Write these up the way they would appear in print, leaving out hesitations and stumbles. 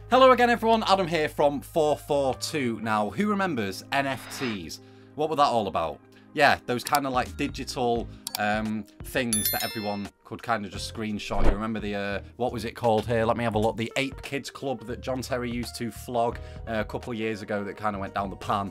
Hello again everyone, Adam here from FourFourTwo. Now, who remembers NFTs? What were that all about? Yeah, those kind of like digital things that everyone could kind of just screenshot. You remember the, what was it called here? Let me have a look. The Ape Kids Club that John Terry used to flog a couple of years ago that kind of went down the pan.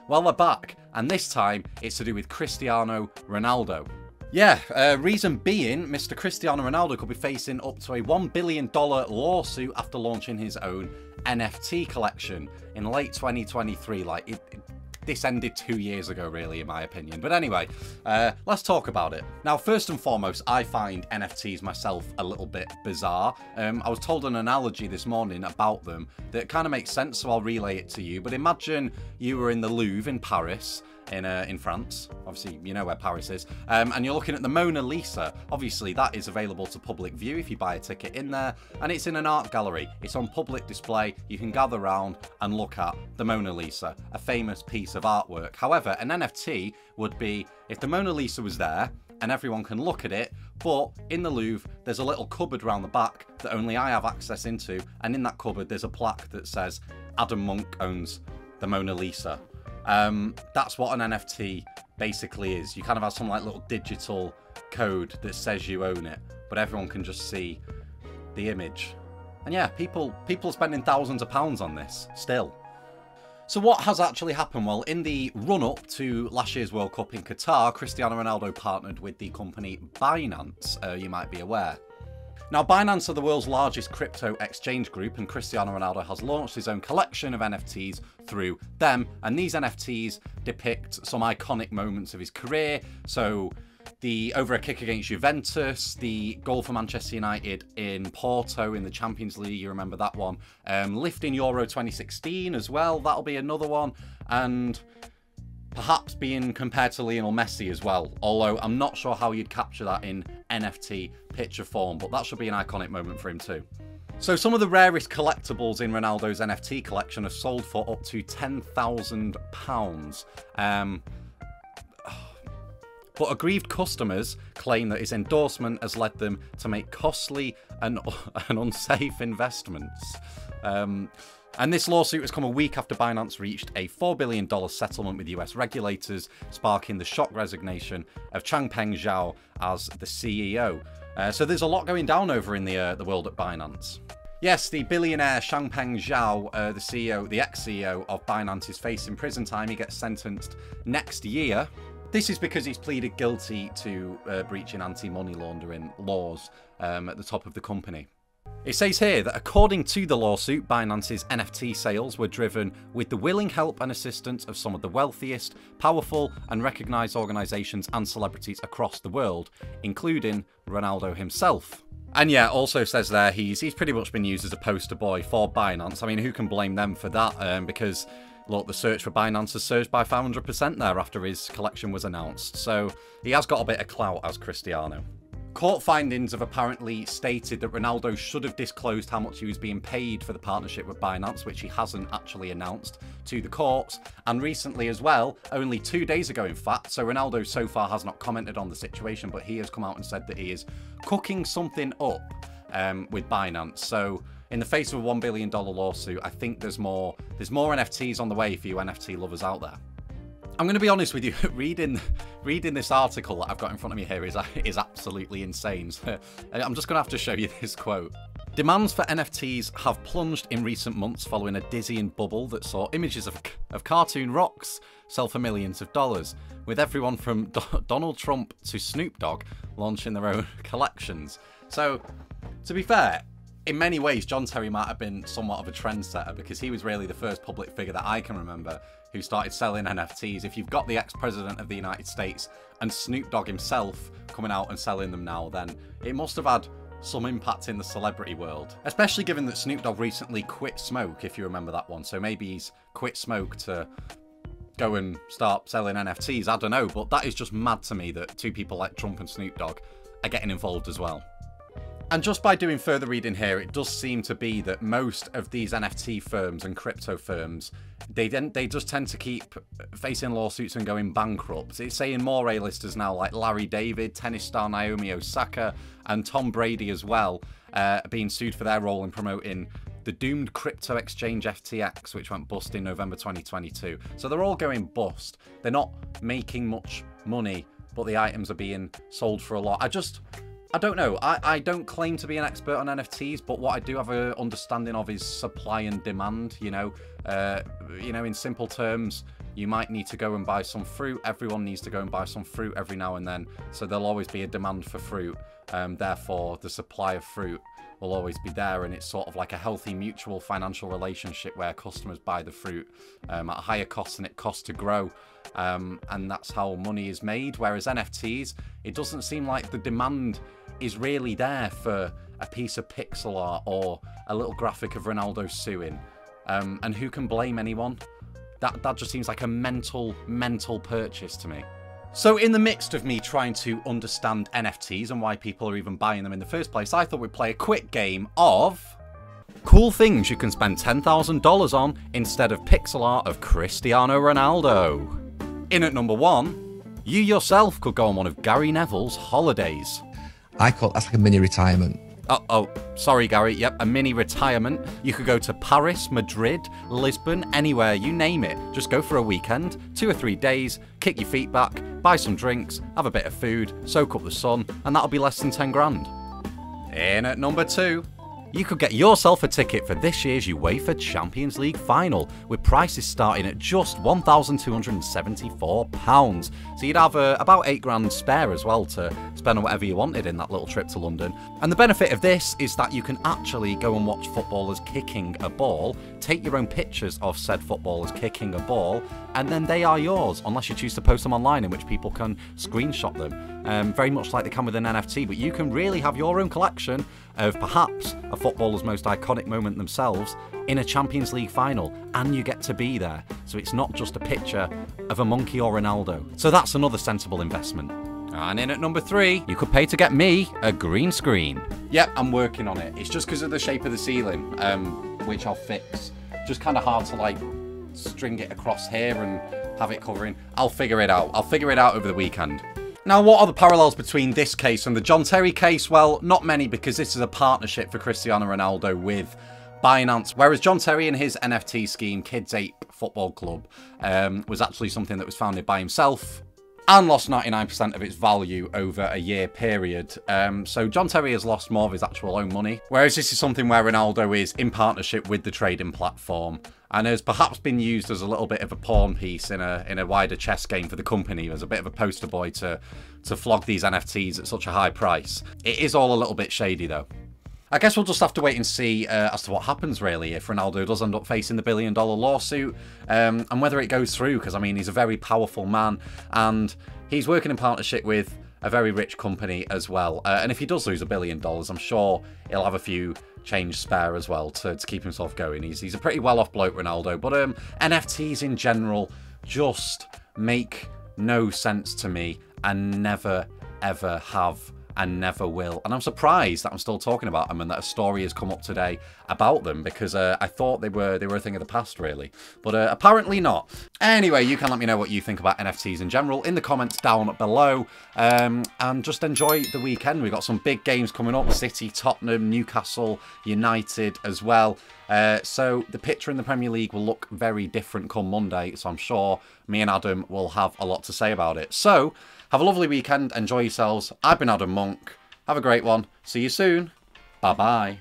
Well, they're back, and this time it's to do with Cristiano Ronaldo. Yeah, reason being, Mr. Cristiano Ronaldo could be facing up to a $1 billion lawsuit after launching his own NFT collection in late 2023. This ended 2 years ago, really, in my opinion. But anyway, let's talk about it. Now, first and foremost, I find NFTs myself a little bit bizarre. I was told an analogy this morning about them that kind of makes sense, so I'll relay it to you. But imagine you were in the Louvre in Paris, in France. Obviously, you know where Paris is. And you're looking at the Mona Lisa. Obviously, that is available to public view if you buy a ticket in there. And it's in an art gallery. It's on public display. You can gather around and look at the Mona Lisa, a famous piece of artwork. However, an NFT would be if the Mona Lisa was there and everyone can look at it, but in the Louvre, there's a little cupboard around the back that only I have access into. And in that cupboard, there's a plaque that says, Adam Monk owns the Mona Lisa. That's what an NFT basically is. You kind of have some like little digital code that says you own it, but everyone can just see the image. And yeah, people are spending thousands of pounds on this still. So what has actually happened? Well, in the run-up to last year's World Cup in Qatar, Cristiano Ronaldo partnered with the company Binance, you might be aware. Now, Binance are the world's largest crypto exchange group, and Cristiano Ronaldo has launched his own collection of NFTs through them, and these NFTs depict some iconic moments of his career. So, the over a kick against Juventus, the goal for Manchester United in Porto in the Champions League, you remember that one. Lifting Euro 2016 as well, that'll be another one, and perhaps being compared to Lionel Messi as well, although I'm not sure how you'd capture that in NFT picture form, but that should be an iconic moment for him too. So some of the rarest collectibles in Ronaldo's NFT collection are sold for up to £10,000. But aggrieved customers claim that his endorsement has led them to make costly and unsafe investments. And this lawsuit has come a week after Binance reached a $4 billion settlement with US regulators, sparking the shock resignation of Changpeng Zhao as the CEO. So there's a lot going down over in the world at Binance. Yes, the billionaire Changpeng Zhao, the CEO, the ex-CEO of Binance, is facing prison time. He gets sentenced next year. This is because he's pleaded guilty to breaching anti-money laundering laws at the top of the company. It says here that according to the lawsuit, Binance's NFT sales were driven with the willing help and assistance of some of the wealthiest, powerful and recognised organisations and celebrities across the world, including Ronaldo himself. And yeah, also says there he's pretty much been used as a poster boy for Binance. I mean, who can blame them for that? Because look, the search for Binance has surged by 500% there after his collection was announced. So he has got a bit of clout as Cristiano. Court findings have apparently stated that Ronaldo should have disclosed how much he was being paid for the partnership with Binance, which he hasn't actually announced to the courts. And recently as well, only 2 days ago in fact, so Ronaldo so far has not commented on the situation, but he has come out and said that he is cooking something up with Binance. So in the face of a $1 billion lawsuit, I think there's more NFTs on the way for you NFT lovers out there. I'm going to be honest with you, reading this article that I've got in front of me here is absolutely insane. So I'm just going to have to show you this quote. Demands for NFTs have plunged in recent months following a dizzying bubble that saw images of cartoon rocks sell for millions of dollars, with everyone from Donald Trump to Snoop Dogg launching their own collections. So, to be fair, in many ways, John Terry might have been somewhat of a trendsetter because he was really the first public figure that I can remember who started selling NFTs. If you've got the ex-president of the United States and Snoop Dogg himself coming out and selling them now, then it must have had some impact in the celebrity world. Especially given that Snoop Dogg recently quit smoke, if you remember that one. So maybe he's quit smoke to go and start selling NFTs. I don't know, but that is just mad to me that two people like Trump and Snoop Dogg are getting involved as well. And just by doing further reading here, it does seem to be that most of these NFT firms and crypto firms, they just tend to keep facing lawsuits and going bankrupt. It's saying more A-listers now, like Larry David, tennis star Naomi Osaka, and Tom Brady as well, being sued for their role in promoting the doomed crypto exchange FTX, which went bust in November 2022. So they're all going bust. They're not making much money, but the items are being sold for a lot. I don't know. I don't claim to be an expert on NFTs, but what I do have an understanding of is supply and demand. You know, in simple terms, you might need to go and buy some fruit. Everyone needs to go and buy some fruit every now and then. So there'll always be a demand for fruit. Therefore, the supply of fruit will always be there, and it's sort of like a healthy mutual financial relationship where customers buy the fruit at a higher cost than it costs to grow. And that's how money is made. Whereas NFTs, it doesn't seem like the demand is really there for a piece of pixel art or a little graphic of Ronaldo suing. And who can blame anyone? That just seems like a mental purchase to me. So in the midst of me trying to understand NFTs and why people are even buying them in the first place, I thought we'd play a quick game of cool things you can spend $10,000 on instead of pixel art of Cristiano Ronaldo. In at number 1, you yourself could go on one of Gary Neville's holidays. That's like a mini retirement. Oh, sorry, Gary. Yep, a mini retirement. You could go to Paris, Madrid, Lisbon, anywhere, you name it. Just go for a weekend, 2 or 3 days, kick your feet back, buy some drinks, have a bit of food, soak up the sun, and that'll be less than 10 grand. In at number 2, you could get yourself a ticket for this year's UEFA Champions League final, with prices starting at just £1,274. So you'd have about 8 grand spare as well to spend on whatever you wanted in that little trip to London. And the benefit of this is that you can actually go and watch footballers kicking a ball, take your own pictures of said footballers kicking a ball, and then they are yours, unless you choose to post them online, in which people can screenshot them. Very much like they can with an NFT, but you can really have your own collection of perhaps a footballer's most iconic moment themselves in a Champions League final, and you get to be there. So it's not just a picture of a monkey or Ronaldo. So that's another sensible investment. And in at number 3, you could pay to get me a green screen. Yep, I'm working on it. It's just because of the shape of the ceiling, which I'll fix. Just kind of hard to like string it across here and have it covering. I'll figure it out. I'll figure it out over the weekend. Now, what are the parallels between this case and the John Terry case? Well, not many, because this is a partnership for Cristiano Ronaldo with Binance, whereas John Terry and his NFT scheme, Kids Ape Football Club, was actually something that was founded by himself and lost 99% of its value over a year period. So John Terry has lost more of his actual own money, whereas this is something where Ronaldo is in partnership with the trading platform and has perhaps been used as a little bit of a pawn piece in a wider chess game for the company, as a bit of a poster boy to flog these NFTs at such a high price. It is all a little bit shady, though. I guess we'll just have to wait and see as to what happens, really, if Ronaldo does end up facing the billion-dollar lawsuit, and whether it goes through, because, I mean, he's a very powerful man, and he's working in partnership with a very rich company as well. And if he does lose $1 billion, I'm sure he'll have a few change spare as well to keep himself going. He's a pretty well-off bloke, Ronaldo, but NFTs in general just make no sense to me, and never, ever have, and never will. And I'm surprised that I'm still talking about them and that a story has come up today about them, because I thought they were a thing of the past, really. But apparently not. Anyway, you can let me know what you think about NFTs in general in the comments down below. And just enjoy the weekend. We've got some big games coming up. City, Tottenham, Newcastle, United as well. So the picture in the Premier League will look very different come Monday. So I'm sure me and Adam will have a lot to say about it. So have a lovely weekend. Enjoy yourselves. I've been Adam Monk. Have a great one. See you soon. Bye-bye.